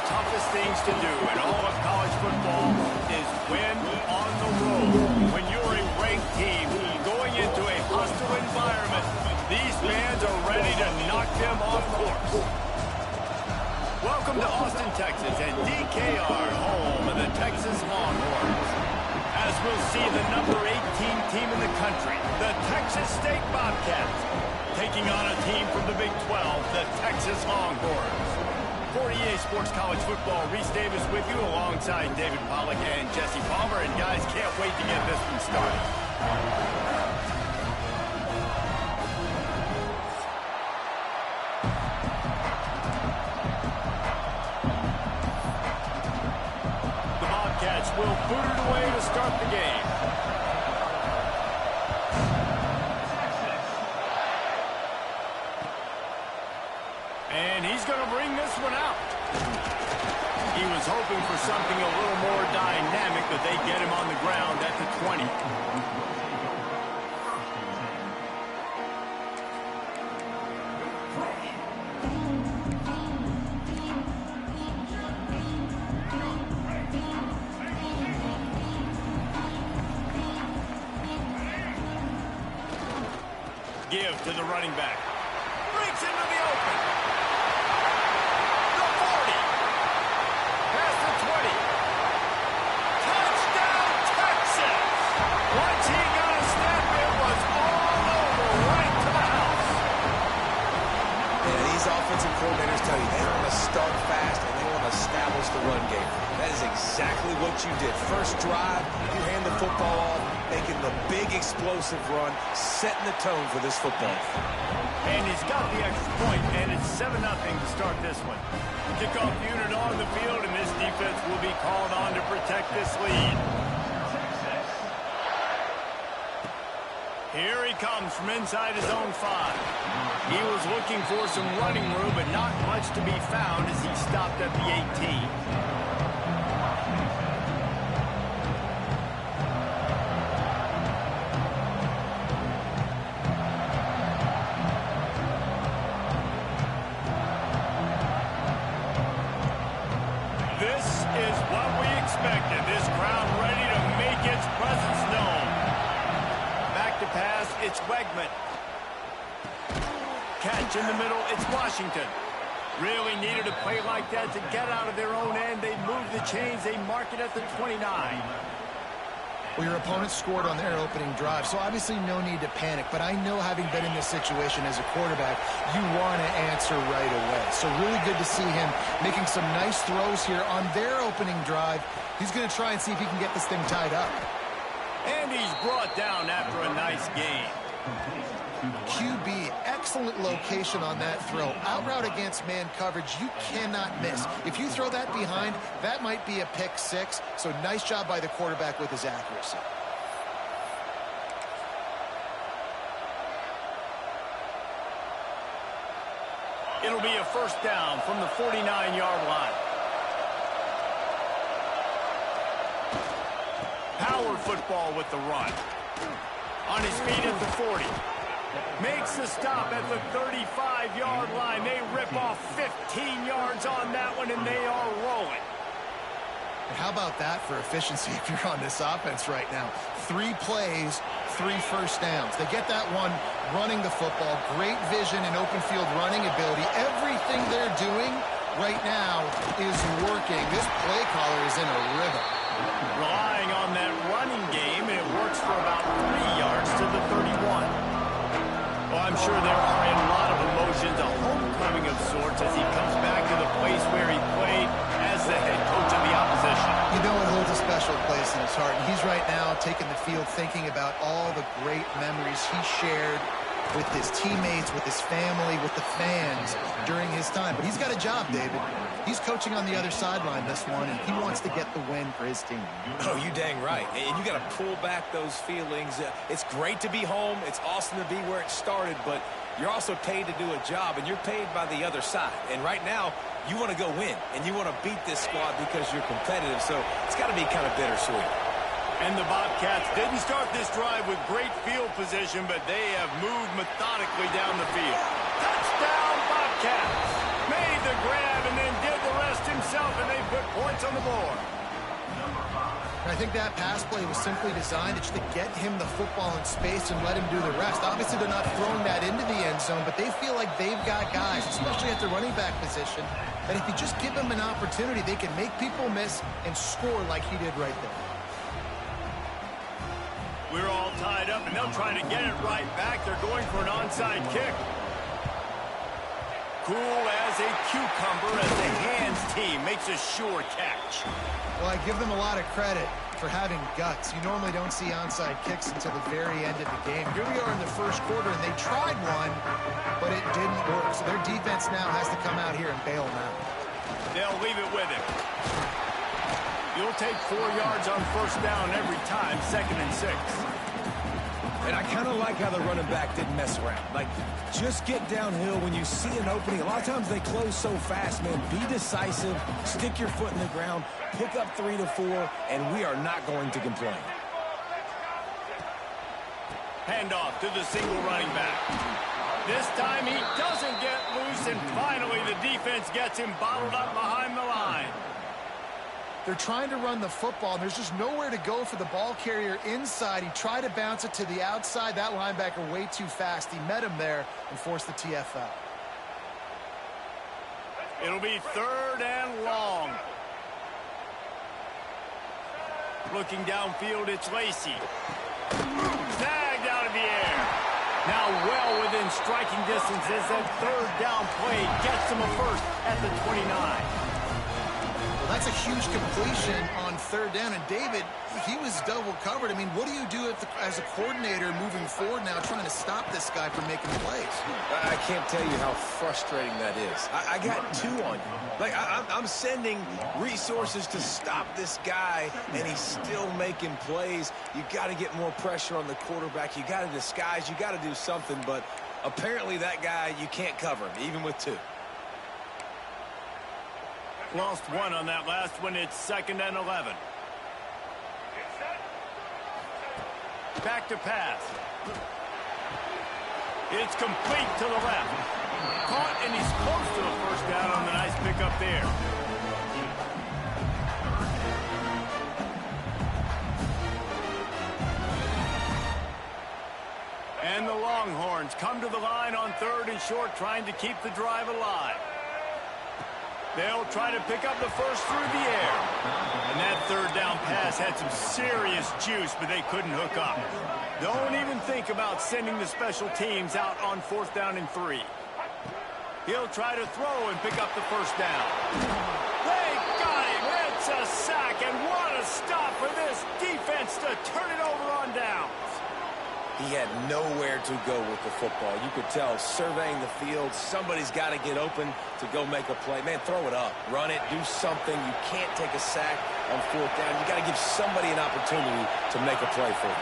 toughest things to do in all of college football is win on the road. When you're a ranked team going into a hostile environment, these fans are ready to knock them off course. Welcome to Austin, Texas, and DKR, home of the Texas Longhorns. As we'll see the number 18 team in the country, the Texas State Bobcats, taking on a team from the Big 12, the Texas Longhorns. For EA Sports College Football, Reese Davis with you alongside David Pollack and Jesse Palmer. And guys, can't wait to get this one started. The Bobcats will boot it away to start the game. And he's going to bring this one out. He was hoping for something a little more dynamic, but they get him on the ground at the 20. Give to the running back. Breaks into the open. The 40. Past the 20. Touchdown, Texas! Once he got a step, it was all over, right to the house. And these offensive coordinators tell you they want to start fast and they want to establish the run game. That is exactly what you did. First drive, you hand the football off, making the big explosive run, setting the tone for this football. And he's got the extra point, and it's 7-0 to start this one. Kickoff unit on the field, and this defense will be called on to protect this lead. Here he comes from inside his own 5. He was looking for some running room, but not much to be found as he stopped at the 18. This is what we expected. This crowd ready to make its presence known. Back to pass, it's Wegman. Catch in the middle, it's Washington. Really needed a play like that to get out of their own end. They move the chains, they mark it at the 29. Well, your opponent scored on their opening drive, so obviously no need to panic. But I know, having been in this situation as a quarterback, you want to answer right away. So really good to see him making some nice throws here on their opening drive. He's going to try and see if he can get this thing tied up. And he's brought down after a nice gain. QB, excellent location on that throw. Out route against man coverage, you cannot miss. If you throw that behind, that might be a pick 6. So nice job by the quarterback with his accuracy. It'll be a first down from the 49-yard line. Power football with the run. On his feet at the 40. Makes the stop at the 35-yard line. They rip off 15 yards on that one, and they are rolling. And how about that for efficiency if you're on this offense right now? 3 plays, 3 first downs. They get that one running the football. Great vision and open field running ability. Everything they're doing right now is working. This play caller is in a rhythm. Relying on that running game, and it works for about 3 yards to the 31. Well, I'm sure there are a lot of emotions, a homecoming of sorts, as he comes back to the place where he played as the head coach of the opposition. You know it holds a special place in his heart, and he's right now taking the field thinking about all the great memories he shared with his teammates, with his family, with the fans during his time. But he's got a job, David. He's coaching on the other sideline this one, and he wants to get the win for his team. Oh, you dang right. And you got to pull back those feelings. It's great to be home. It's awesome to be where it started, but you're also paid to do a job, and you're paid by the other side. And right now, you want to go win, and you want to beat this squad because you're competitive. So it's got to be kind of bittersweet. And the Bobcats didn't start this drive with great field position, but they have moved methodically down the field. Touchdown, Bobcats! Made the grab and then did the rest himself. himself, and they put points on the board. I think that pass play was simply designed to get him the football in space and let him do the rest. Obviously, they're not throwing that into the end zone, but they feel like they've got guys, especially at the running back position, that if you just give them an opportunity, they can make people miss and score like he did right there. We're all tied up, and they'll try to get it right back. They're going for an onside kick. Cool as a cucumber as the hands team makes a sure catch. Well, I give them a lot of credit for having guts. You normally don't see onside kicks until the very end of the game. Here we are in the first quarter, and they tried one, but it didn't work. So their defense now has to come out here and bail them out. They'll leave it with him. You'll take 4 yards on first down every time, 2nd and 6. And I kind of like how the running back didn't mess around. Like, just get downhill when you see an opening. A lot of times they close so fast, man. Be decisive, stick your foot in the ground, pick up 3 to 4, and we are not going to complain. Handoff to the single running back. This time he doesn't get loose, and finally the defense gets him bottled up behind the line. They're trying to run the football, and there's just nowhere to go for the ball carrier inside. He tried to bounce it to the outside. That linebacker way too fast. He met him there and forced the TFL. It'll be 3rd and long. Looking downfield, it's Lacy. Snagged out of the air. Now well within striking distance as that 3rd down play gets him a first at the 29. That's a huge completion on 3rd down. And David, he was double covered. I mean, what do you do as a coordinator moving forward now trying to stop this guy from making plays? I can't tell you how frustrating that is. I got 2 on you. Like, I'm sending resources to stop this guy, and he's still making plays. You got to get more pressure on the quarterback. You got to disguise. You got to do something. But apparently that guy, you can't cover him, even with 2. Lost 1 on that last one. It's 2nd and 11. Back to pass. It's complete to the left. Caught, and he's close to the first down on the nice pickup there. And the Longhorns come to the line on 3rd and short, trying to keep the drive alive. They'll try to pick up the first through the air. And that 3rd down pass had some serious juice, but they couldn't hook up. Don't even think about sending the special teams out on 4th down and 3. He'll try to throw and pick up the first down. They got him. It's a sack, and what a stop for this defense to turn it over on downs. He had nowhere to go with the football. You could tell, surveying the field, somebody's got to get open to go make a play. Man, throw it up. Run it. Do something. You can't take a sack on 4th down. You got to give somebody an opportunity to make a play for you.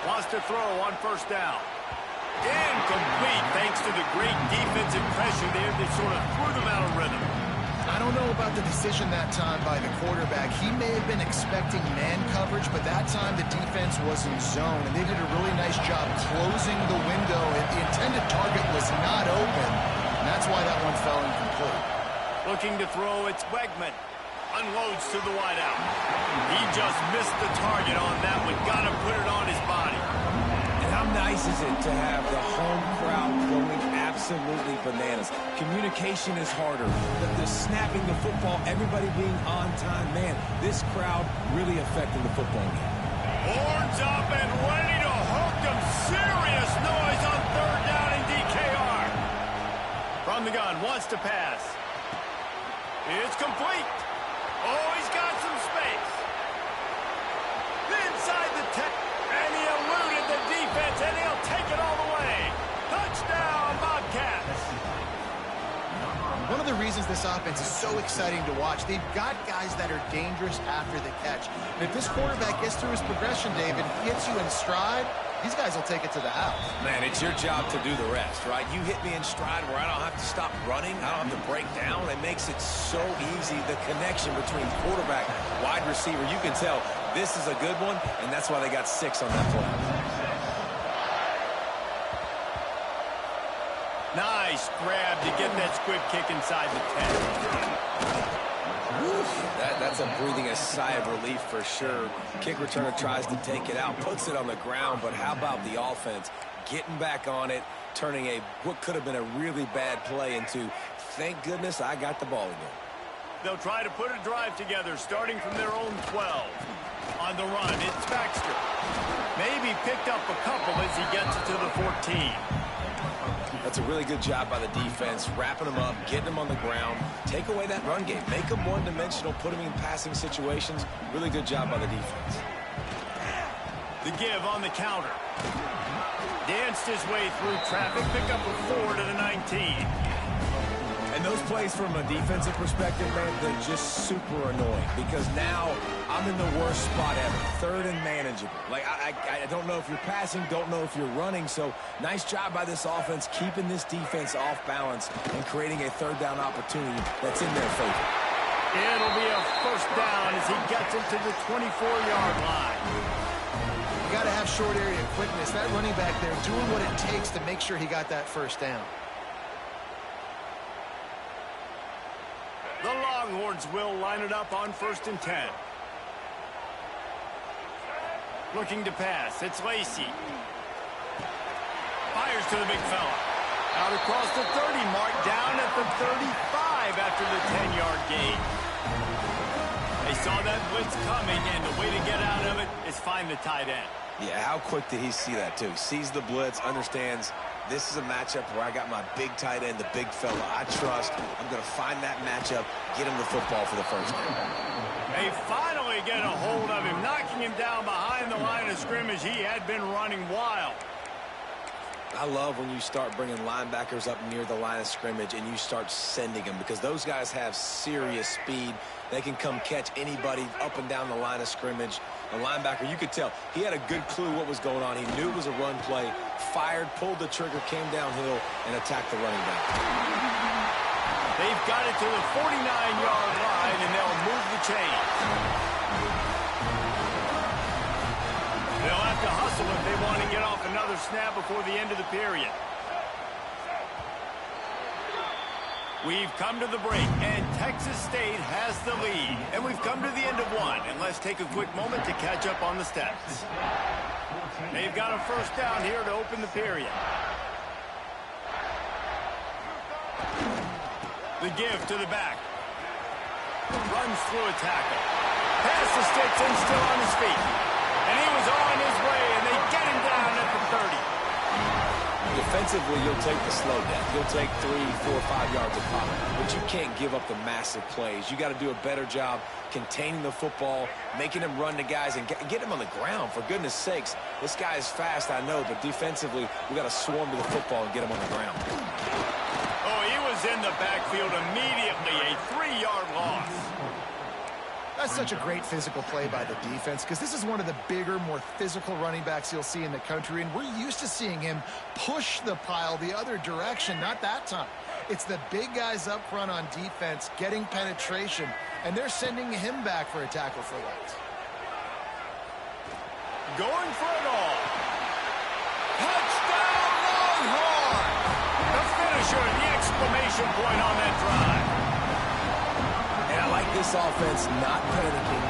Wants to throw on first down. Incomplete, thanks to the great defensive pressure there that sort of threw them out of rhythm. I don't know about the decision that time by the quarterback. He may have been expecting man coverage, but that time the defense was in zone, and they did a really nice job closing the window. The intended target was not open, and that's why that one fell incomplete. Looking to throw, it's Wegman. Unloads to the wideout. He just missed the target on that one. Got to put it on his body. And how nice is it to have the home crowd going absolutely bananas? Communication is harder. The snapping the football, everybody being on time. Man, this crowd really affecting the football game. Horns up and ready to hook them. Serious noise on 3rd down in DKR. From the gun, wants to pass. It's complete. Oh, he's got some space. Inside the 10, and he eluded the defense, and he'll take it all the way. Touchdown, Bobcats. One of the reasons this offense is so exciting to watch, they've got guys that are dangerous after the catch. And if this quarterback gets through his progression, David, gets you in stride, these guys will take it to the house. Man, it's your job to do the rest, right? You hit me in stride where I don't have to stop running. I don't have to break down. It makes it so easy, the connection between quarterback, wide receiver. You can tell this is a good one, and that's why they got 6 on that play. nice grab to get that squib kick inside the 10. That's a breathing a sigh of relief for sure. Kick returner tries to take it out, puts it on the ground, but how about the offense getting back on it, turning what could have been a really bad play into, thank goodness I got the ball again. They'll try to put a drive together, starting from their own 12. On the run, it's Baxter. Maybe picked up a couple as he gets it to the 14. That's a really good job by the defense, wrapping them up, getting them on the ground, take away that run game, make them one-dimensional, put them in passing situations. Really good job by the defense. The give on the counter. Danced his way through traffic, pick up a 4 to the 19. And those plays from a defensive perspective, man, they're just super annoying because now I'm in the worst spot ever, third and manageable. Like, I don't know if you're passing, don't know if you're running, so nice job by this offense keeping this defense off balance and creating a third down opportunity that's in their favor. It'll be a first down as he gets it to the 24-yard line. You got to have short area quickness. That running back there doing what it takes to make sure he got that first down. The Longhorns will line it up on 1st and 10. Looking to pass. It's Lacy. Fires to the big fella. Out across the 30 mark, down at the 35 after the 10-yard gain. They saw that blitz coming, and the way to get out of it is find the tight end. Yeah, how quick did he see that, too? Sees the blitz, understands this is a matchup where I got my big tight end, the big fella I trust. I'm going to find that matchup, get him the football for the first down. They finally get a hold of him, knocking him down behind the line of scrimmage. He had been running wild. I love when you start bringing linebackers up near the line of scrimmage and you start sending them because those guys have serious speed. They can come catch anybody up and down the line of scrimmage. The linebacker, you could tell, he had a good clue what was going on. He knew it was a run play, fired, pulled the trigger, came downhill, and attacked the running back. They've got it to the 49-yard line, and they'll move the chains. They'll have to hustle if they want to get off another snap before the end of the period. We've come to the break, and Texas State has the lead. And we've come to the end of one, and let's take a quick moment to catch up on the stats. They've got a first down here to open the period. The give to the back. Runs through a tackle. Pass the sticks and still on his feet. And he was on his way, and they get him down at the 30. Defensively, you'll take the slow down. You'll take 3, 4, 5 yards of pop. But you can't give up the massive plays. You got to do a better job containing the football, making him run to guys, and get him on the ground. For goodness sakes, this guy is fast, I know, but defensively, we got to swarm to the football and get him on the ground. Oh, he was in the backfield immediately. A 3-yard loss. That's such a great physical play by the defense because this is one of the bigger, more physical running backs you'll see in the country, and we're used to seeing him push the pile the other direction. Not that time. It's the big guys up front on defense getting penetration, and they're sending him back for a tackle for loss. Going for it all. Touchdown, Longhorn! The finisher, the exclamation point on that drive. And I like this offense not panicking,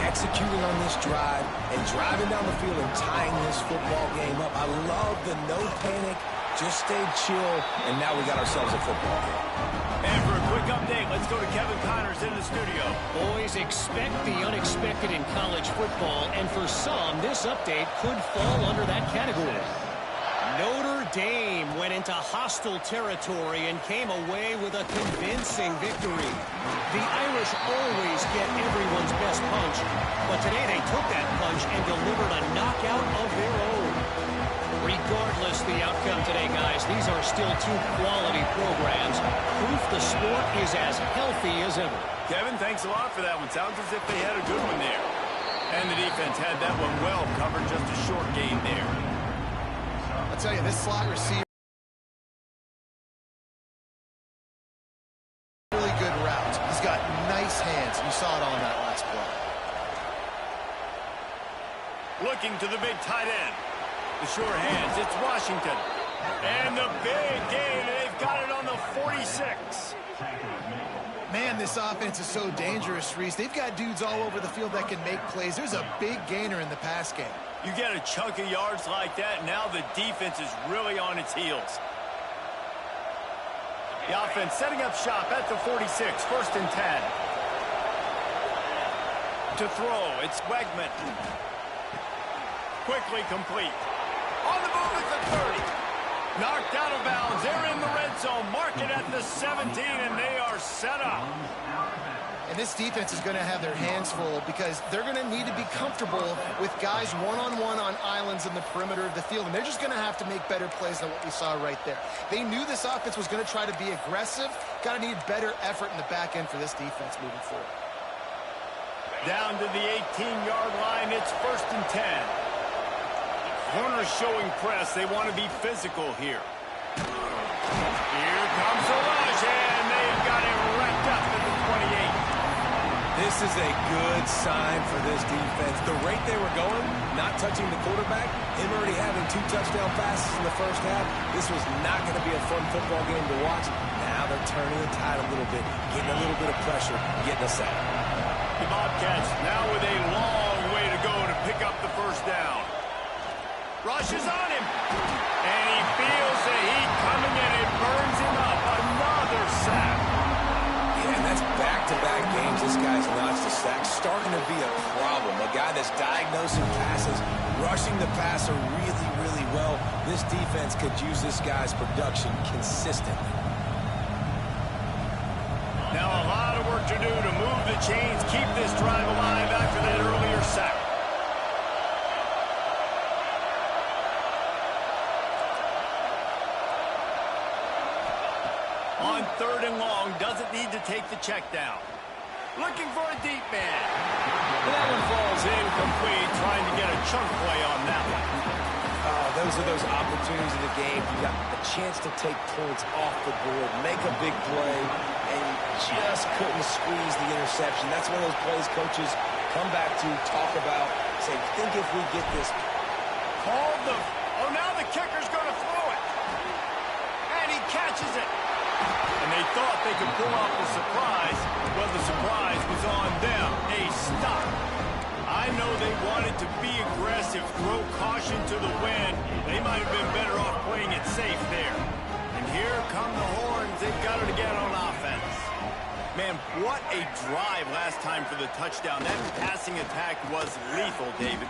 executing on this drive, and driving down the field and tying this football game up. I love the no panic, just stay chill, and now we got ourselves a football game. And for a quick update, let's go to Kevin Connors in the studio. Boys, expect the unexpected in college football, and for some, this update could fall under that category. Notre Dame went into hostile territory and came away with a convincing victory. The Irish always get everyone's best punch, but today they took that punch and delivered a knockout of their own. Regardless the outcome today, guys, these are still two quality programs. Proof the sport is as healthy as ever. Kevin, thanks a lot for that one. Sounds as if they had a good one there. And the defense had that one well covered, just a short gain there. I'll tell you, this slot receiver, really good routes. He's got nice hands. You saw it on that last play. Looking to the big tight end. The sure hands, it's Washington. And the big gain, they've got it on the 46. Man, this offense is so dangerous, Reese. They've got dudes all over the field that can make plays. There's a big gainer in the pass game. You get a chunk of yards like that, now the defense is really on its heels. The offense setting up shop at the 46, 1st and 10. To throw, it's Wegman. Quickly complete. On the move at the 30. Knocked out of bounds. They're in the red zone. Mark it at the 17, and they are set up. And this defense is going to have their hands full because they're going to need to be comfortable with guys one-on-one on islands in the perimeter of the field. And they're just going to have to make better plays than what we saw right there. They knew this offense was going to try to be aggressive. Got to need better effort in the back end for this defense moving forward. Down to the 18-yard line. It's 1st and 10. Corners showing press. They want to be physical here. Here comes the rush, and they've got it wrapped up at the 28. This is a good sign for this defense. The rate they were going, not touching the quarterback, him already having 2 touchdown passes in the first half, this was not going to be a fun football game to watch. Now they're turning the tide a little bit, getting a little bit of pressure, getting a sack. The Bobcats now with a long way to go to pick up the 1st down. Rushes on him. And he feels the heat coming in. It burns him up. Another sack. Yeah, and that's back-to-back games. This guy's notched a sack. Starting to be a problem. A guy that's diagnosing passes, rushing the passer really, really well. This defense could use this guy's production consistently. Now a lot of work to do to move the chains, keep this drive alive after that earlier sack. On 3rd and long, doesn't need to take the check down. Looking for a deep man. That one falls incomplete, trying to get a chunk play on that one. Those are those opportunities in the game. You got a chance to take points off the board, make a big play, and you just couldn't squeeze the interception. That's one of those plays coaches come back to, talk about, say, think if we get this. Called the... Oh, now the kicker's going to throw it. And he catches it. And they thought they could pull off the surprise. Well, the surprise was on them. A stop. I know they wanted to be aggressive, throw caution to the wind. They might have been better off playing it safe there. And here come the horns. They've got it again on offense. Man, what a drive last time for the touchdown. That passing attack was lethal, David.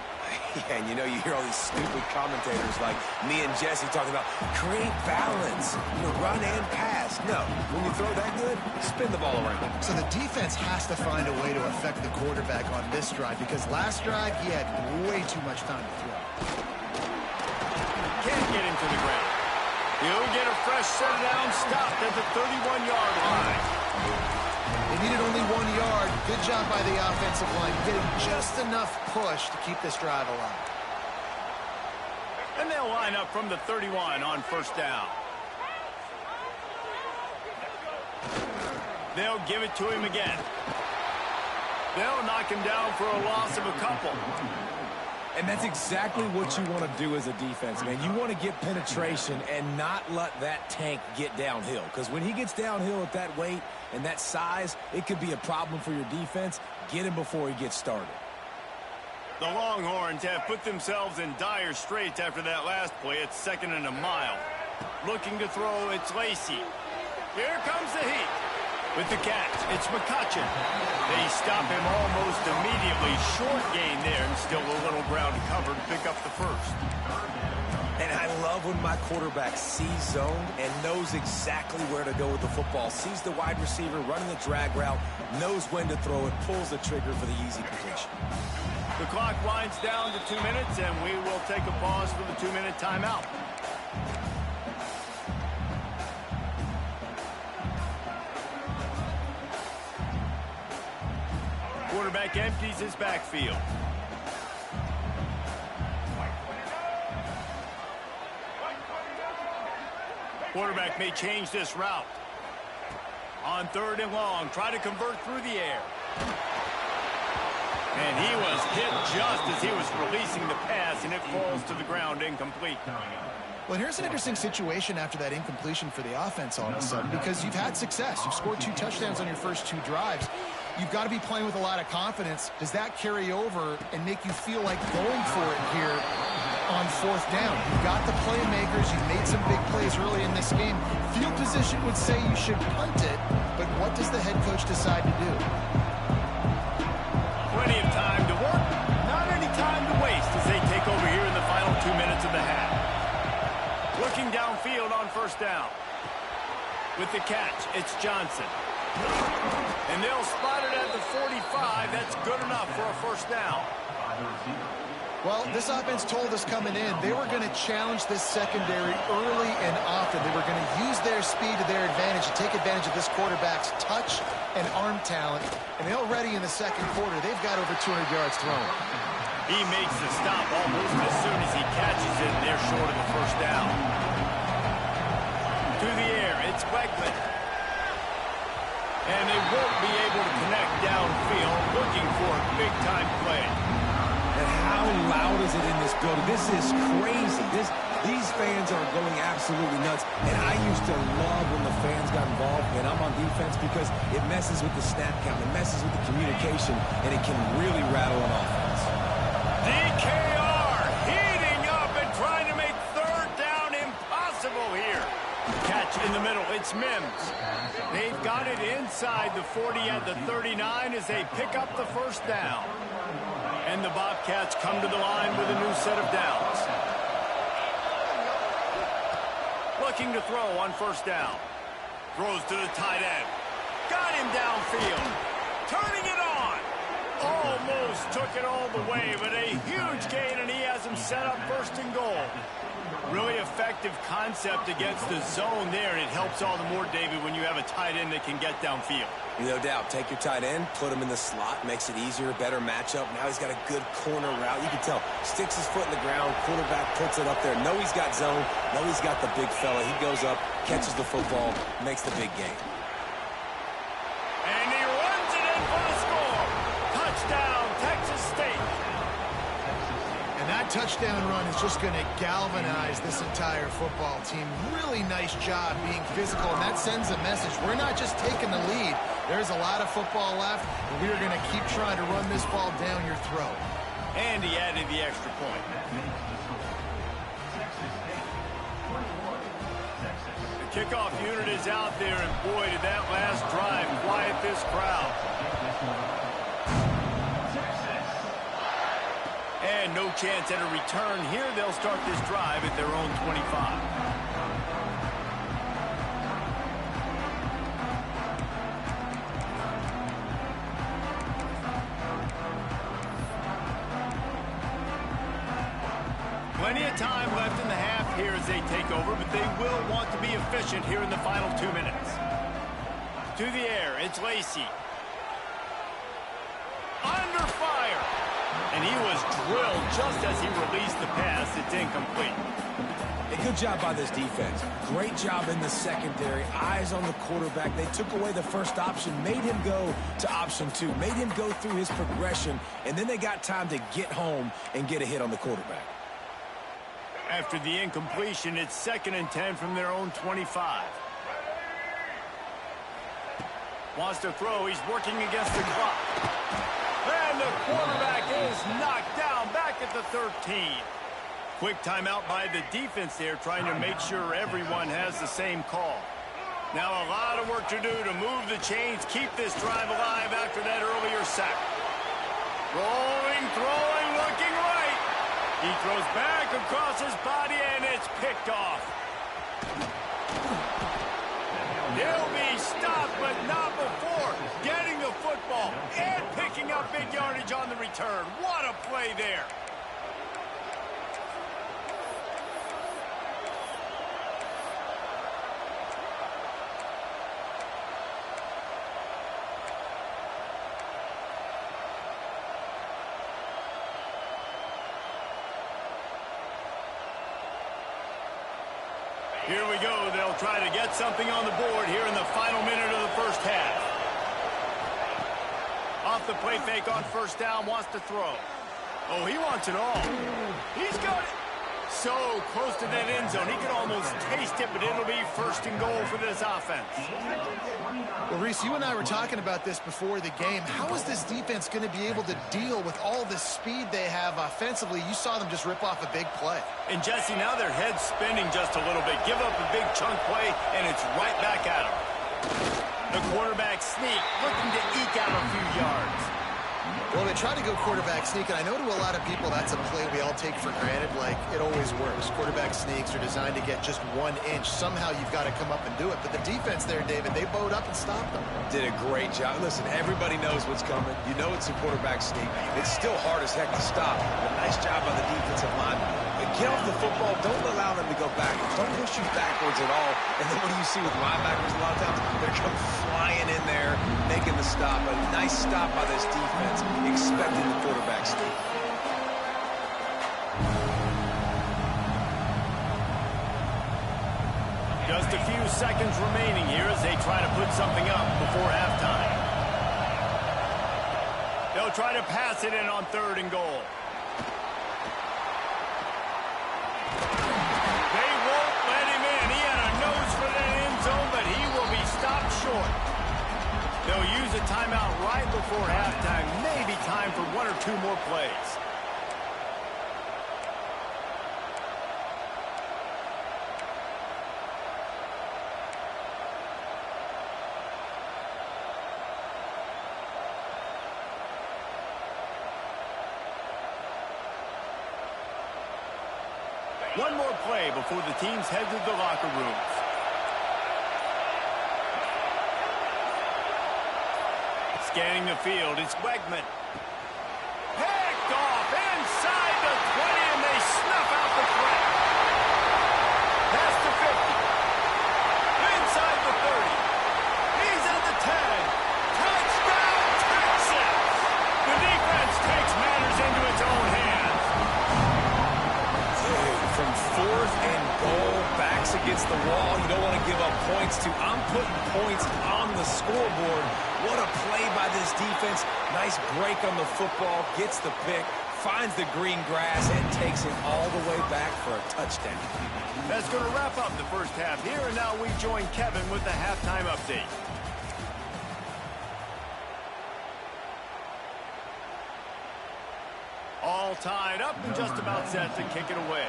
Yeah, and you know, you hear all these stupid commentators like me and Jesse talking about create balance, run and pass. No, when you throw that good, spin the ball around. So the defense has to find a way to affect the quarterback on this drive because last drive he had way too much time to throw. Can't get him to the ground. He'll get a fresh set down, stopped at the 31-yard line. They needed only 1 yard. Good job by the offensive line, getting just enough push to keep this drive alive. And they'll line up from the 31 on 1st down. They'll give it to him again. They'll knock him down for a loss of a couple. And that's exactly what you want to do as a defense, man. You want to get penetration and not let that tank get downhill. Because when he gets downhill at that weight and that size, it could be a problem for your defense. Get him before he gets started. The Longhorns have put themselves in dire straits after that last play. It's 2nd and a mile. Looking to throw, it's Lacey. Here comes the heat. With the catch, it's McCutcheon. They stop him almost immediately. Short gain there, and still a little ground to cover to pick up the 1st. And I love when my quarterback sees zone and knows exactly where to go with the football. Sees the wide receiver running the drag route, knows when to throw it, pulls the trigger for the easy completion. The clock winds down to 2 minutes, and we will take a pause for the 2-minute timeout. Quarterback empties his backfield. Quarterback may change this route. On 3rd and long, try to convert through the air. And he was hit just as he was releasing the pass, and it falls to the ground incomplete. Well, here's an interesting situation after that incompletion for the offense all of a sudden, because you've had success. You've scored 2 touchdowns on your first 2 drives. You've got to be playing with a lot of confidence. Does that carry over and make you feel like going for it here on 4th down? You've got the playmakers. You've made some big plays early in this game. Field position would say you should punt it, but what does the head coach decide to do? Plenty of time to work. Not any time to waste as they take over here in the final 2 minutes of the half. Looking downfield on 1st down. With the catch, it's Johnson. And they'll spot it at the 45. That's good enough for a 1st down. Well, this offense told us coming in they were going to challenge this secondary early and often. They were going to use their speed to their advantage and take advantage of this quarterback's touch and arm talent. And already in the 2nd quarter, they've got over 200 yards thrown. He makes the stop almost as soon as he catches it. They're short of the 1st down. To the air, it's Beckman. And they won't be able to connect downfield, looking for a big-time play. And how loud is it in this building? This is crazy. These fans are going absolutely nuts. And I used to love when the fans got involved when I'm on defense because it messes with the snap count, it messes with the communication, and it can really rattle an offense. DKR heating up and trying to make 3rd down impossible here. Catch in the middle, it's Mims. They've got it inside the 40 at the 39 as they pick up the 1st down. And the Bobcats come to the line with a new set of downs. Looking to throw on 1st down. Throws to the tight end. Got him downfield. Turning it on. Almost took it all the way, but a huge gain, and he has him set up 1st and goal. Really effective concept against the zone there, and it helps all the more, David, when you have a tight end that can get downfield. No doubt. Take your tight end, put him in the slot, makes it easier, better matchup. Now he's got a good corner route. You can tell. Sticks his foot in the ground, quarterback puts it up there. Know he's got zone. Know he's got the big fella. He goes up, catches the football, makes the big game. And he runs it in for the score. Touchdown, Texas State. And that touchdown run is just going to galvanize this entire football team. Really nice job being physical, and that sends a message. We're not just taking the lead. There's a lot of football left, and we are going to keep trying to run this ball down your throat. And he added the extra point. The kickoff unit is out there, and boy, did that last drive quiet this crowd. And no chance at a return here. They'll start this drive at their own 25. Plenty of time left in the half here as they take over, but they will want to be efficient here in the final 2 minutes. To the air, it's Lacey. Under fire. And he was drilled just as he released the pass. It's incomplete. A good job by this defense. Great job in the secondary. Eyes on the quarterback. They took away the first option, made him go to option 2, made him go through his progression, and then they got time to get home and get a hit on the quarterback. After the incompletion, it's 2nd and 10 from their own 25. Wants to throw. He's working against the clock. And the quarterback is knocked down back at the 13. Quick timeout by the defense there, trying to make sure everyone has the same call. Now a lot of work to do to move the chains, keep this drive alive after that earlier sack. Rolling, throwing, looking right. He throws back across his body, and it's picked off. He'll be stopped, but not before getting the football and picking up big yardage on the return. What a play there. Here we go. They'll try to get something on the board here in the final minute of the first half. Off the play fake on 1st down, wants to throw. Oh, he wants it all. He's got it. So close to that end zone. He can almost taste it, but it'll be first and goal for this offense. Well, Reese, you and I were talking about this before the game. How is this defense going to be able to deal with all the speed they have offensively? You saw them just rip off a big play. And, Jesse, now their head's spinning just a little bit. Give up a big chunk play, and it's right back at them. The quarterback sneak, looking to eke out a few yards. Well, they try to go quarterback sneak, and I know to a lot of people that's a play we all take for granted, like it always works. Quarterback sneaks are designed to get just 1 inch. Somehow you've got to come up and do it. But the defense there, David, they bowed up and stopped them. Did a great job. Listen, everybody knows what's coming. You know it's a quarterback sneak. It's still hard as heck to stop. But nice job by the defensive lineman. Get off the football. Don't allow them to go back. Don't push you backwards at all. And then what do you see with linebackers a lot of times? They're come flying in there, making the stop. A nice stop by this defense, expecting the quarterback sneak. Just a few seconds remaining here as they try to put something up before halftime. They'll try to pass it in on 3rd and goal. They won't let him in. He had a nose for that end zone, but he will be stopped short. They'll use a timeout right before halftime. Maybe time for 1 or 2 more plays. One more play before the teams head to the locker rooms. Scanning the field, it's Wegman. Picked off inside the 20, and they snuff out the threat. Past the 50. Inside the 30. He's at the 10. Touchdown, Texas! The defense takes matters into its own hands. From 4th and goal, backs against the wall. You don't want to give up points to. I'm putting points on the scoreboard. What a play by this defense. Nice break on the football, gets the pick, finds the green grass, and takes it all the way back for a touchdown. That's going to wrap up the first half here, and now we join Kevin with the halftime update. All tied up and just about set to kick it away.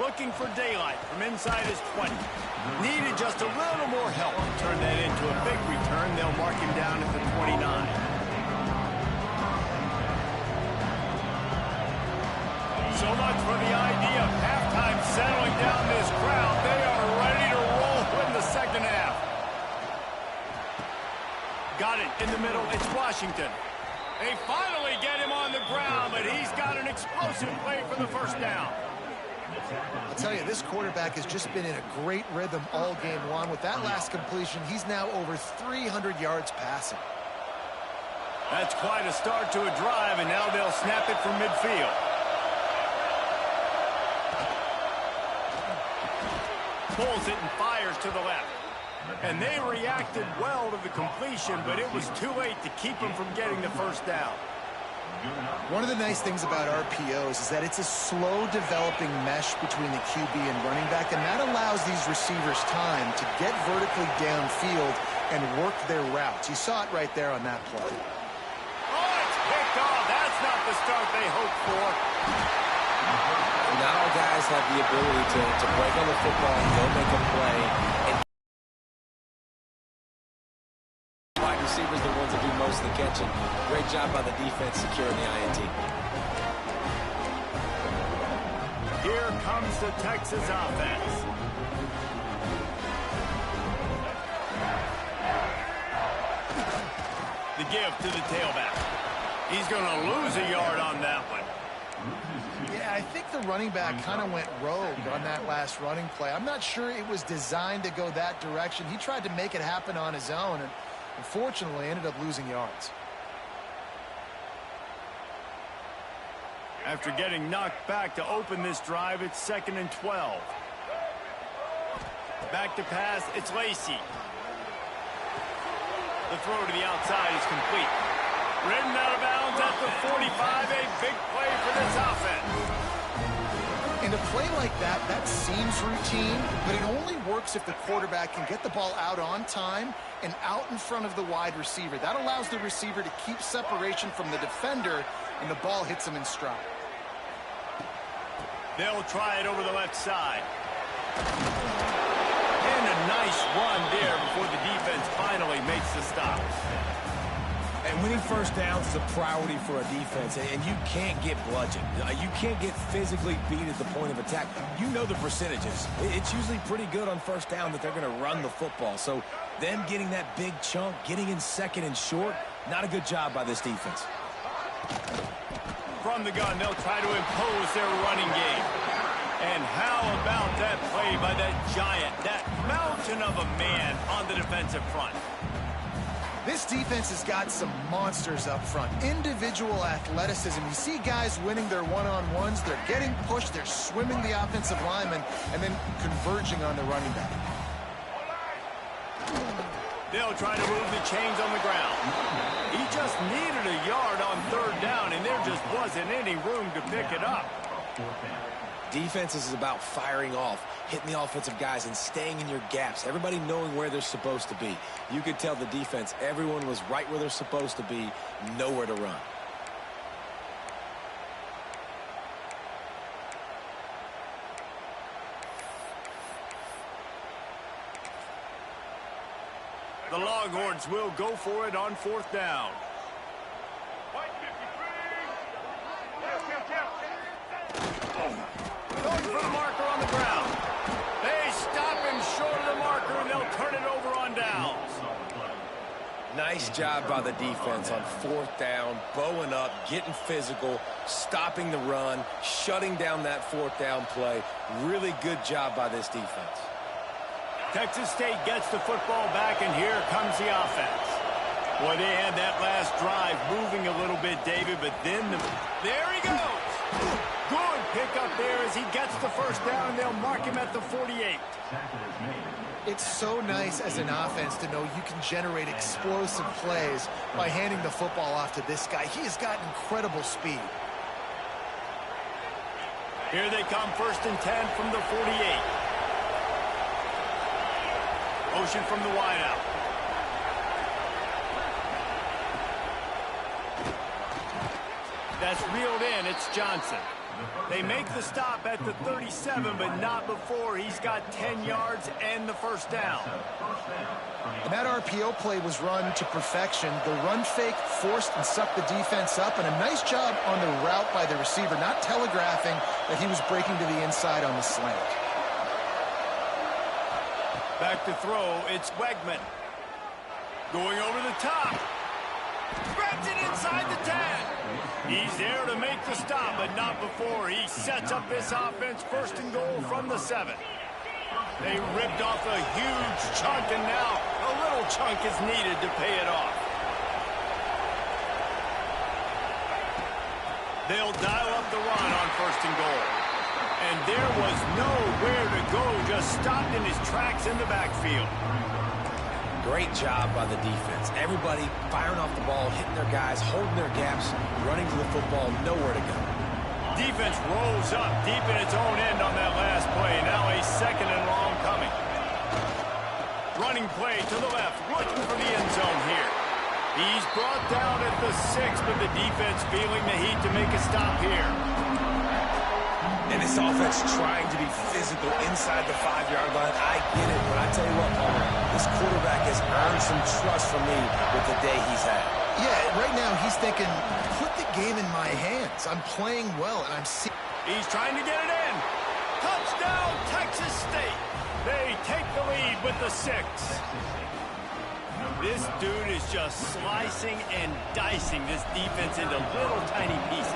Looking for daylight from inside his 20. Needed just a little more help to turn that into a big return. They'll mark him down at the 29. So much for the idea of halftime settling down this crowd. They are ready to roll in the second half. Got it in the middle. It's Washington. They finally get him on the ground, but he's got an explosive play for the first down. I'll tell you, this quarterback has just been in a great rhythm all game long. With that last completion, he's now over 300 yards passing. That's quite a start to a drive, and now they'll snap it from midfield. Pulls it and fires to the left. And they reacted well to the completion, but it was too late to keep them from getting the first down. One of the nice things about RPOs is that it's a slow developing mesh between the QB and running back, and that allows these receivers time to get vertically downfield and work their routes. You saw it right there on that play. Oh, it's picked off. That's not the start they hoped for. Not all guys have the ability to break on the football and go make a play. And wide receivers are the ones that do most of the catching. Great job by the defense securing the INT. Here comes the Texas offense. The give to the tailback. He's going to lose a yard on that one. Yeah, I think the running back kind of went rogue on that last running play. I'm not sure it was designed to go that direction. He tried to make it happen on his own, and unfortunately ended up losing yards. After getting knocked back to open this drive, it's 2nd and 12. Back to pass, it's Lacy. The throw to the outside is complete. Ridden out of bounds at the 45, a big play for this offense. In a play like that, that seems routine, but it only works if the quarterback can get the ball out on time and out in front of the wide receiver. That allows the receiver to keep separation from the defender, and the ball hits him in stride. They'll try it over the left side. And a nice run there before the defense finally makes the stop. And winning first downs is a priority for a defense, and you can't get bludgeoned. You can't get physically beat at the point of attack. You know the percentages. It's usually pretty good on first down that they're going to run the football. So them getting that big chunk, getting in second and short, not a good job by this defense. From the gun, they'll try to impose their running game. And how about that play by that giant, that mountain of a man on the defensive front? This defense has got some monsters up front. Individual athleticism. You see guys winning their one-on-ones. They're getting pushed. They're swimming the offensive lineman and then converging on the running back. They'll try to move the chains on the ground. He just needed a yard on third down, and there just wasn't any room to pick it up. Defense is about firing off, hitting the offensive guys, and staying in your gaps. Everybody knowing where they're supposed to be. You could tell the defense, everyone was right where they're supposed to be, nowhere to run. The Longhorns will go for it on fourth down. Going for the marker on the ground. They stop him short of the marker, and they'll turn it over on downs. Nice job by the defense on fourth down, bowing up, getting physical, stopping the run, shutting down that fourth down play. Really good job by this defense. Texas State gets the football back, and here comes the offense. Boy, they had that last drive moving a little bit, David, but then there he goes. Good pickup there as he gets the first down, and they'll mark him at the 48. It's so nice as an offense to know you can generate explosive plays by handing the football off to this guy. He has got incredible speed. Here they come, 1st and 10 from the 48. Motion from the wideout. That's reeled in. It's Johnson. They make the stop at the 37, but not before he's got 10 yards and the first down. And that RPO play was run to perfection. The run fake forced and sucked the defense up, and a nice job on the route by the receiver, not telegraphing that he was breaking to the inside on the slant. Back to throw, it's Wegman. Going over the top. Grabs it inside the 10. He's there to make the stop, but not before he sets up this offense 1st and goal from the 7. They ripped off a huge chunk, and now a little chunk is needed to pay it off. They'll dial up the run on 1st and goal. And there was nowhere to go, just stopped in his tracks in the backfield. Great job by the defense. Everybody firing off the ball, hitting their guys, holding their gaps, running to the football, nowhere to go. Defense rolls up deep in its own end on that last play. Now a 2nd and long coming. Running play to the left, looking for the end zone here. He's brought down at the 6, but the defense feeling the heat to make a stop here. And this offense trying to be physical inside the 5-yard line. I get it, but I tell you what, Palmer, this quarterback has earned some trust from me with the day he's had. Yeah, right now he's thinking, put the game in my hands. I'm playing well, and I'm seeing. He's trying to get it in. Touchdown, Texas State. They take the lead with the 6. This dude is just slicing and dicing this defense into little tiny pieces.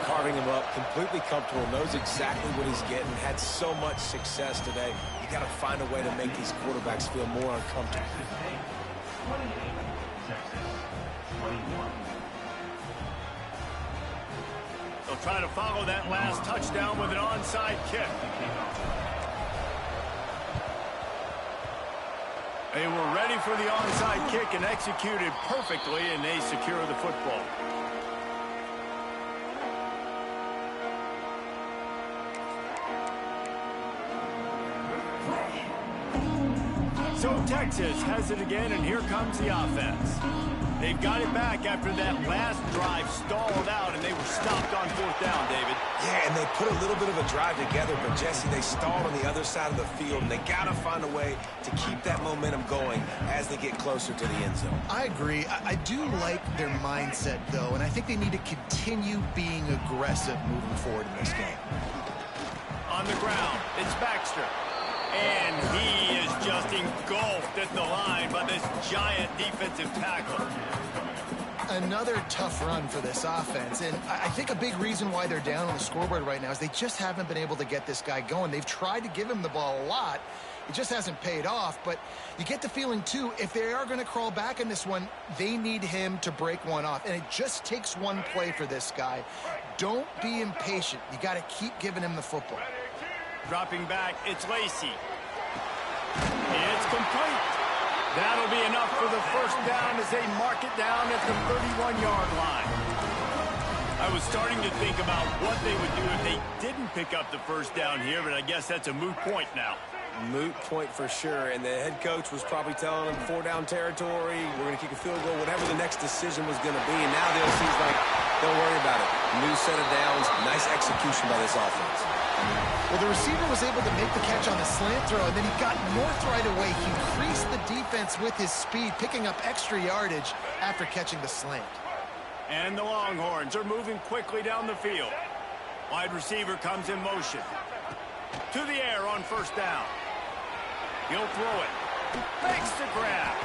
Carving him up, completely comfortable, knows exactly what he's getting, had so much success today. You got to find a way to make these quarterbacks feel more uncomfortable. They'll try to follow that last touchdown with an onside kick. They were ready for the onside kick and executed perfectly, and they secure the football. So Texas has it again, and here comes the offense. They've got it back after that last drive stalled out, and they were stopped on fourth down, David. Yeah, and they put a little bit of a drive together, but, Jesse, they stalled on the other side of the field, and they got to find a way to keep that momentum going as they get closer to the end zone. I agree. I do like their mindset, though, and I think they need to continue being aggressive moving forward in this game. On the ground, it's Baxter. And he is just engulfed at the line by this giant defensive tackle. Another tough run for this offense, and I think a big reason why they're down on the scoreboard right now is they just haven't been able to get this guy going. They've tried to give him the ball a lot. It just hasn't paid off, but you get the feeling, too, if they are going to crawl back in this one, they need him to break one off, and it just takes one play for this guy. Don't be impatient. You got to keep giving him the football. Dropping back, it's Lacy. It's complete. That'll be enough for the first down as they mark it down at the 31-yard line. I was starting to think about what they would do if they didn't pick up the first down here, but I guess that's a moot point now. Moot point for sure, and the head coach was probably telling them 4-down territory, we're going to kick a field goal, whatever the next decision was going to be, and now the OC's like, don't worry about it. New set of downs, nice execution by this offense. Well, the receiver was able to make the catch on the slant throw, and then he got north right away. He increased the defense with his speed, picking up extra yardage after catching the slant. And the Longhorns are moving quickly down the field. Wide receiver comes in motion. To the air on first down. He'll throw it. Makes the grab.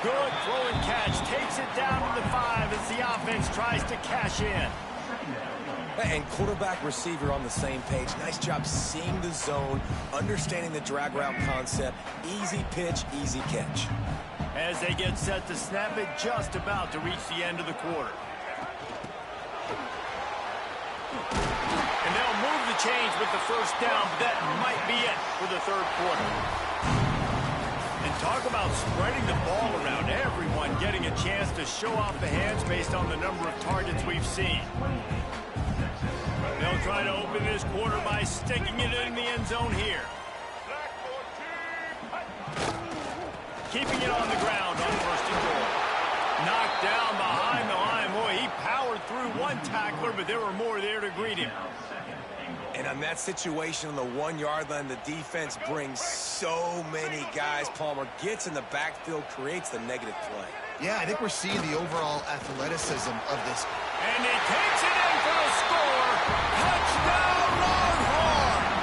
Good throw and catch. Takes it down to the 5 as the offense tries to cash in. And quarterback receiver on the same page. Nice job seeing the zone, understanding the drag route concept. Easy pitch, easy catch. As they get set to snap it, just about to reach the end of the quarter. And they'll move the chains with the first down. That might be it for the third quarter. And talk about spreading the ball around. Everyone getting a chance to show off the hands based on the number of targets we've seen. They'll try to open this quarter by sticking it in the end zone here. Keeping it on the ground on first and goal. Knocked down behind the line. Boy, he powered through one tackler, but there were more there to greet him. And on that situation on the 1-yard line, the defense brings so many guys. Palmer gets in the backfield, creates the negative play. Yeah, I think we're seeing the overall athleticism of this. And he takes it in for the score. Touchdown, Longhorns!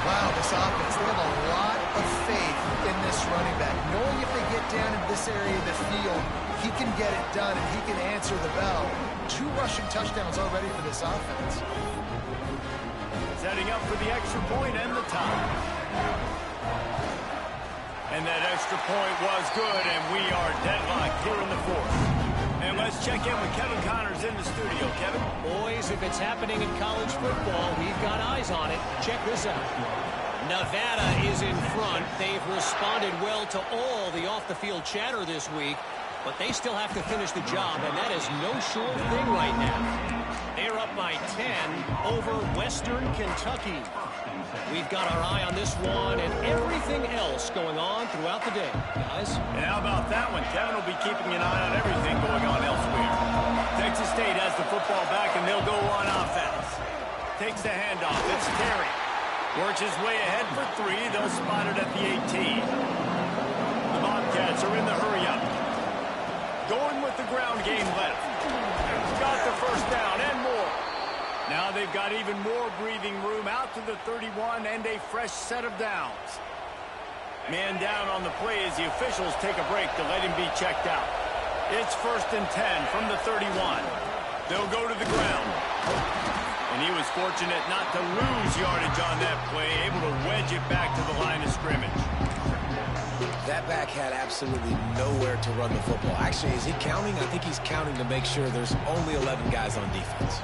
Wow, this offense, they have a lot of faith in this running back. Knowing if they get down in this area of the field, he can get it done and he can answer the bell. 2 rushing touchdowns already for this offense. Setting up for the extra point and the tie. And that extra point was good, and we are deadlocked here in the fourth. And let's check in with Kevin Connors in the studio. Kevin? Boys, if it's happening in college football, we've got eyes on it. Check this out. Nevada is in front. They've responded well to all the off-the-field chatter this week, but they still have to finish the job, and that is no sure thing right now. They're up by 10 over Western Kentucky. We've got our eye on this one and everything else going on throughout the day, guys. And how about that one? Kevin will be keeping an eye on everything going on elsewhere. Texas State has the football back, and they'll go on offense. Takes the handoff. It's Terry. Works his way ahead for 3. They'll spot it at the 18. The Bobcats are in the hurry-up. Going with the ground game left. Got the first down and more. Now they've got even more breathing room out to the 31 and a fresh set of downs. Man down on the play as the officials take a break to let him be checked out. It's 1st and 10 from the 31. They'll go to the ground. And he was fortunate not to lose yardage on that play, able to wedge it back to the line of scrimmage. That back had absolutely nowhere to run the football. Actually, is he counting? I think he's counting to make sure there's only 11 guys on defense.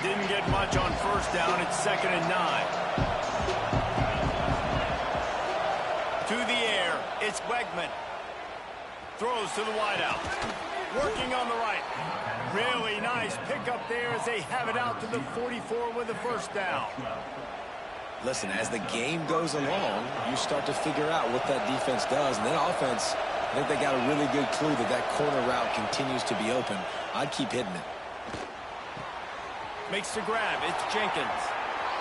Didn't get much on first down. It's 2nd and 9. To the air, it's Wegman. Throws to the wideout. Working on the right. Really nice pickup there as they have it out to the 44 with a first down. Listen, as the game goes along, you start to figure out what that defense does. And then offense, I think they got a really good clue that that corner route continues to be open. I'd keep hitting it. Makes the grab. It's Jenkins.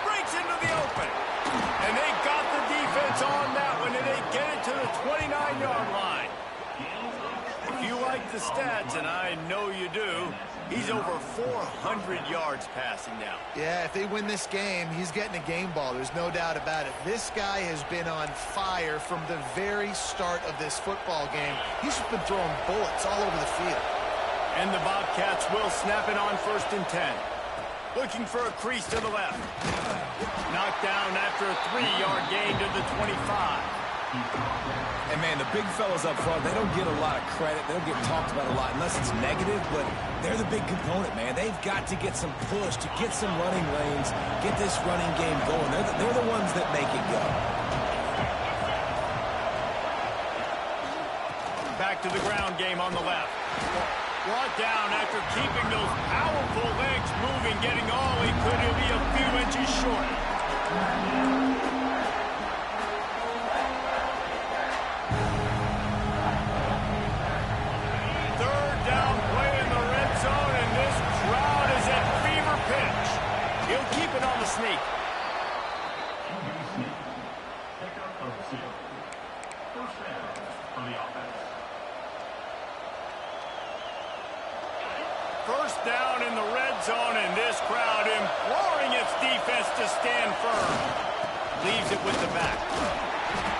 Breaks into the open. And they got the defense on that one, and they get it to the 29-yard line. If you like the stats, and I know you do, he's over 400 yards passing now. Yeah, if they win this game, he's getting a game ball. There's no doubt about it. This guy has been on fire from the very start of this football game. He's just been throwing bullets all over the field. And the Bobcats will snap it on 1st and 10. Looking for a crease to the left. Knocked down after a 3-yard gain to the 25. And, man, the big fellas up front, they don't get a lot of credit. They don't get talked about a lot unless it's negative, but they're the big component, man. They've got to get some push, to get some running lanes, get this running game going. They're the ones that make it go. Back to the ground game on the left. Brought down after keeping those powerful legs moving, getting all he could. He'll be a few inches short. Third down play in the red zone, and this crowd is at fever pitch. He'll keep it on the sneak. First down for the offense. First down in the red zone, and this crowd imploring its defense to stand firm. Leaves it with the back.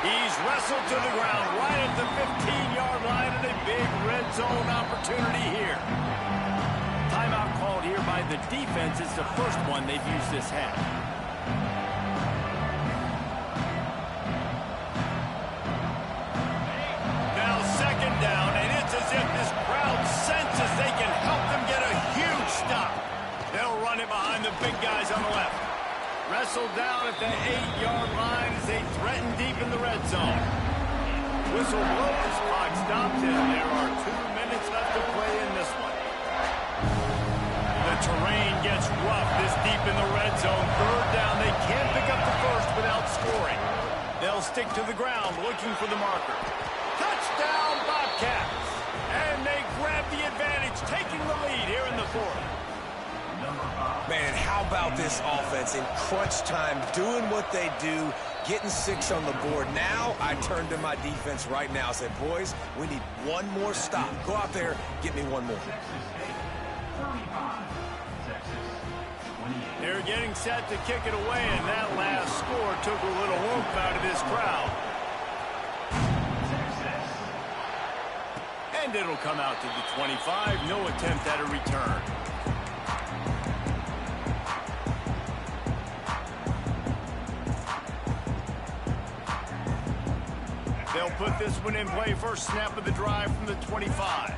He's wrestled to the ground right at the 15-yard line, and a big red zone opportunity here. Timeout called here by the defense. It's the first one they've used this half. Now 2nd down, and it's as if this crowd senses they can help them get a huge stop. They'll run it behind the big guys on the left. Wrestled down at the 8-yard line as they threaten deep in the red zone. Whistle blows, clock stops, and there are 2 minutes left to play in this one. The terrain gets rough this deep in the red zone. 3rd down, they can't pick up the first without scoring. They'll stick to the ground looking for the marker. Touchdown, Bobcats! And they grab the advantage, taking the lead here in the 4th. Man, how about this offense in crunch time, doing what they do, getting 6 on the board. Now I turn to my defense right now and say, boys, we need one more stop. Go out there, get me one more. They're getting set to kick it away, and that last score took a little oomph out of this crowd. And it'll come out to the 25. No attempt at a return. They'll put this one in play. First snap of the drive from the 25.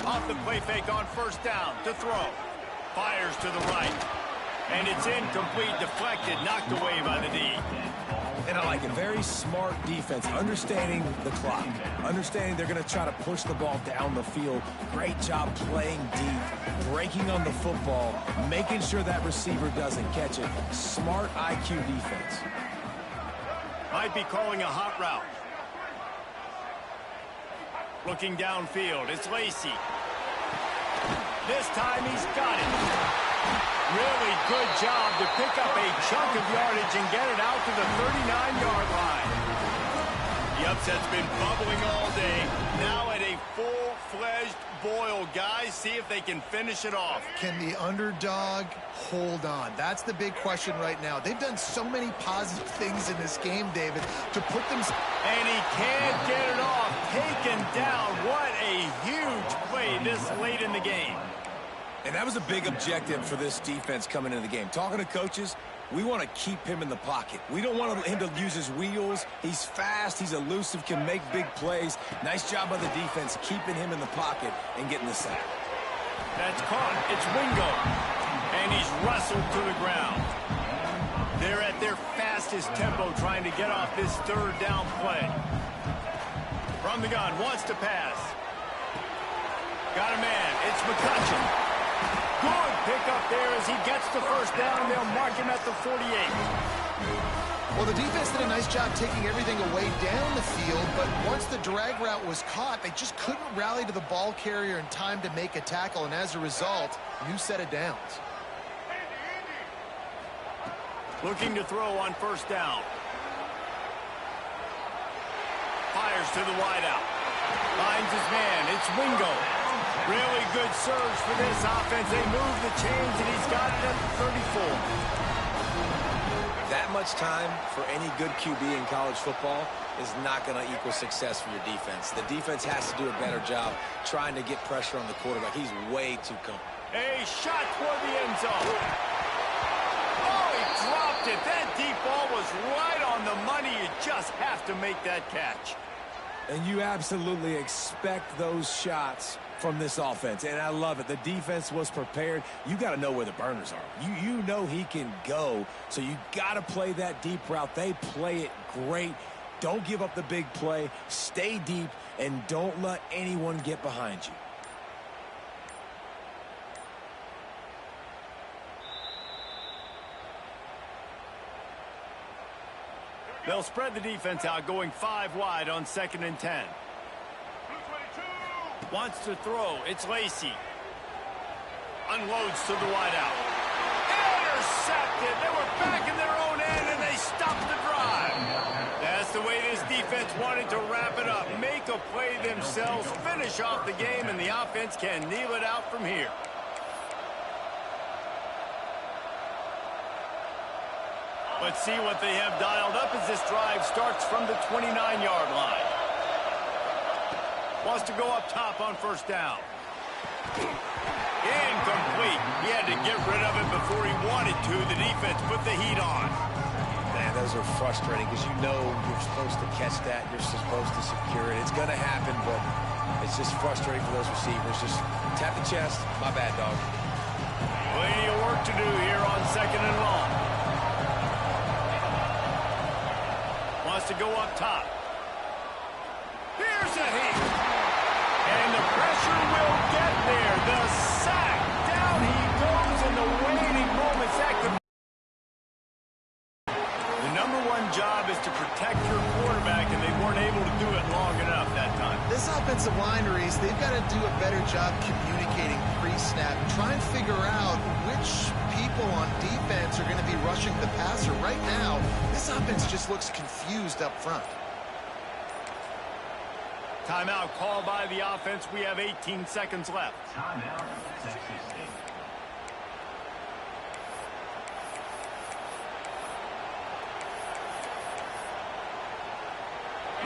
Off the play fake on 1st down to throw. Fires to the right. And it's incomplete, deflected, knocked away by the D. And I like a very smart defense, understanding the clock, understanding they're going to try to push the ball down the field. Great job playing deep, breaking on the football, making sure that receiver doesn't catch it. Smart IQ defense. Might be calling a hot route. Looking downfield, it's Lacy. This time he's got it. Really good job to pick up a chunk of yardage and get it out to the 39-yard line. The upset's been bubbling all day. Now at a full-fledged boil. Guys, see if they can finish it off. Can the underdog hold on? That's the big question right now. They've done so many positive things in this game, David, to put them... And he can't get it off. Taken down. What a huge play this late in the game. And that was a big objective for this defense coming into the game. Talking to coaches, we want to keep him in the pocket. We don't want him to use his wheels. He's fast, he's elusive, can make big plays. Nice job by the defense keeping him in the pocket and getting the sack. That's caught. It's Wingo. And he's wrestled to the ground. They're at their fastest tempo trying to get off this third down play. From the gun, wants to pass. Got a man. It's McCutcheon. Good pickup there as he gets the first down. They'll mark him at the 48. Well, the defense did a nice job taking everything away down the field, but once the drag route was caught, they just couldn't rally to the ball carrier in time to make a tackle, and as a result, new set of downs. Looking to throw on first down. Fires to the wideout. Finds his man. It's Wingo. Really good surge for this offense. They move the chains, and he's got it at the 34. That much time for any good QB in college football is not going to equal success for your defense. The defense has to do a better job trying to get pressure on the quarterback. He's way too comfortable. A shot toward the end zone. Oh, he dropped it. That deep ball was right on the money. You just have to make that catch. And you absolutely expect those shots from this offense, and I love it. The defense was prepared. You got to know where the burners are. You know he can go, so you got to play that deep route. They play it great. Don't give up the big play. Stay deep, and don't let anyone get behind you. They'll spread the defense out, going 5 wide on 2nd and 10. Wants to throw. It's Lacy. Unloads to the wideout. Intercepted. They were back in their own end, and they stopped the drive. That's the way this defense wanted to wrap it up. Make a play themselves, finish off the game, and the offense can kneel it out from here. Let's see what they have dialed up as this drive starts from the 29-yard line. Wants to go up top on first down. Incomplete. He had to get rid of it before he wanted to. The defense put the heat on. Man, those are frustrating because you know you're supposed to catch that. You're supposed to secure it. It's going to happen, but it's just frustrating for those receivers. Just tap the chest. My bad, dog. Plenty of work to do here on 2nd and long. Wants to go up top. Here's a heat. And the pressure will get there. The sack. Down he goes in the waiting moments. That could... The number one job is to protect your quarterback, and they weren't able to do it long enough that time. This offensive line, Reese, they've got to do a better job communicating pre-snap. Try and figure out which people on defense are going to be rushing the passer. Right now, this offense just looks confused up front. Timeout called by the offense. We have 18 seconds left. Timeout, Texas State.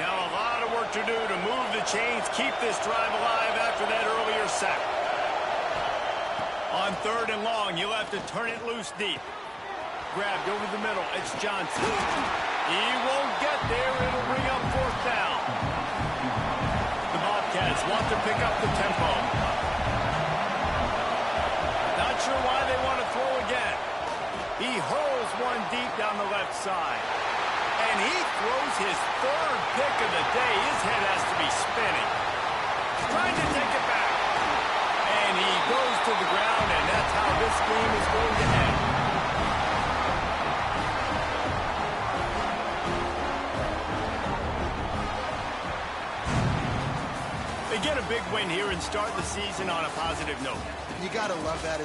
Now a lot of work to do to move the chains, keep this drive alive after that earlier sack. On 3rd and long, you'll have to turn it loose deep. Grabbed over the middle. It's Johnson. He won't get there. It'll bring up 4th down. The Bobcats want to pick up the tempo. Not sure why they want to throw again. He hurls one deep down the left side. And he throws his 3rd pick of the day. His head has to be spinning. Trying to take it back. And he goes to the ground, and that's how this game is going to end. They get a big win here and start the season on a positive note. You got to love that.